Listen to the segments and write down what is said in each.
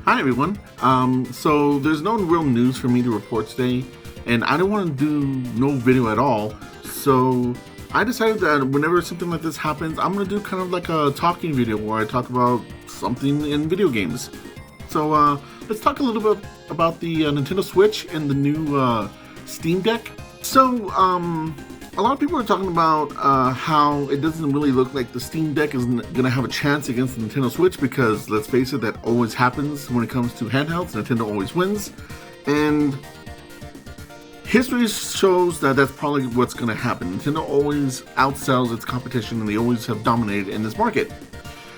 Hi everyone. So there's no real news for me to report today, and I don't want to do no video at all. So I decided that whenever something like this happens, I'm gonna do kind of like a talking video where I talk about something in video games. So let's talk a little bit about the Nintendo Switch and the new Steam Deck. So a lot of people are talking about how it doesn't really look like the Steam Deck is going to have a chance against the Nintendo Switch because, let's face it, that always happens when it comes to handhelds. Nintendo always wins. And history shows that that's probably what's going to happen. Nintendo always outsells its competition and they always have dominated in this market.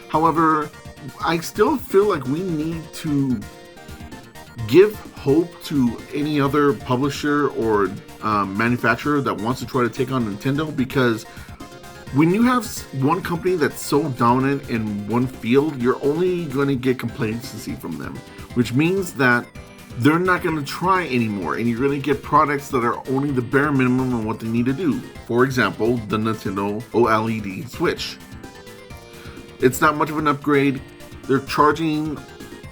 However, I still feel like we need to give hope to any other publisher or manufacturer that wants to try to take on Nintendo, because when you have one company that's so dominant in one field, you're only going to get complacency from them, which means that they're not going to try anymore, and you're going to get products that are only the bare minimum of what they need to do. For example, the Nintendo OLED Switch. It's not much of an upgrade. They're charging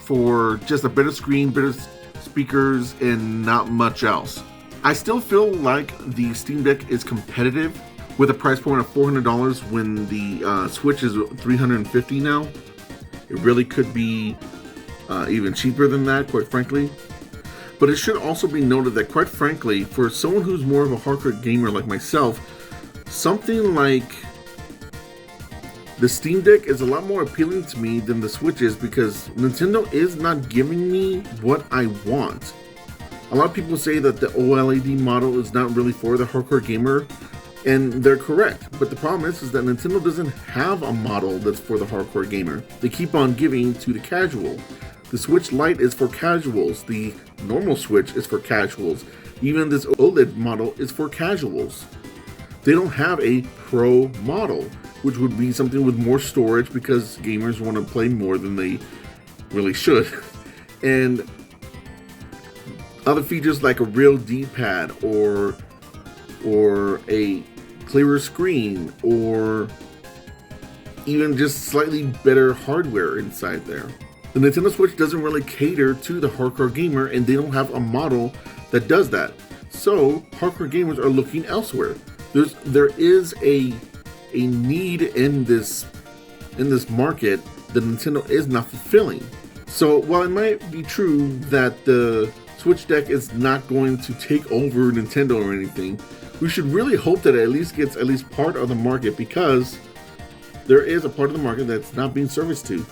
for just a better screen, better speakers, and not much else. I still feel like the Steam Deck is competitive with a price point of $400 when the Switch is $350 now. It really could be even cheaper than that, quite frankly. But it should also be noted that, quite frankly, for someone who's more of a hardcore gamer like myself, something like the Steam Deck is a lot more appealing to me than the Switch is, because Nintendo is not giving me what I want. A lot of people say that the OLED model is not really for the hardcore gamer, and they're correct. But the problem is that Nintendo doesn't have a model that's for the hardcore gamer. They keep on giving to the casual. The Switch Lite is for casuals. The normal Switch is for casuals. Even this OLED model is for casuals. They don't have a Pro model, which would be something with more storage because gamers want to play more than they really should. And other features like a real D-pad or a clearer screen, or even just slightly better hardware inside there. The Nintendo Switch doesn't really cater to the hardcore gamer, and they don't have a model that does that. So hardcore gamers are looking elsewhere. There is a need in this market that Nintendo is not fulfilling. So while it might be true that the Switch Deck is not going to take over Nintendo or anything, we should really hope that it at least gets part of the market, because there is a part of the market that's not being serviced to.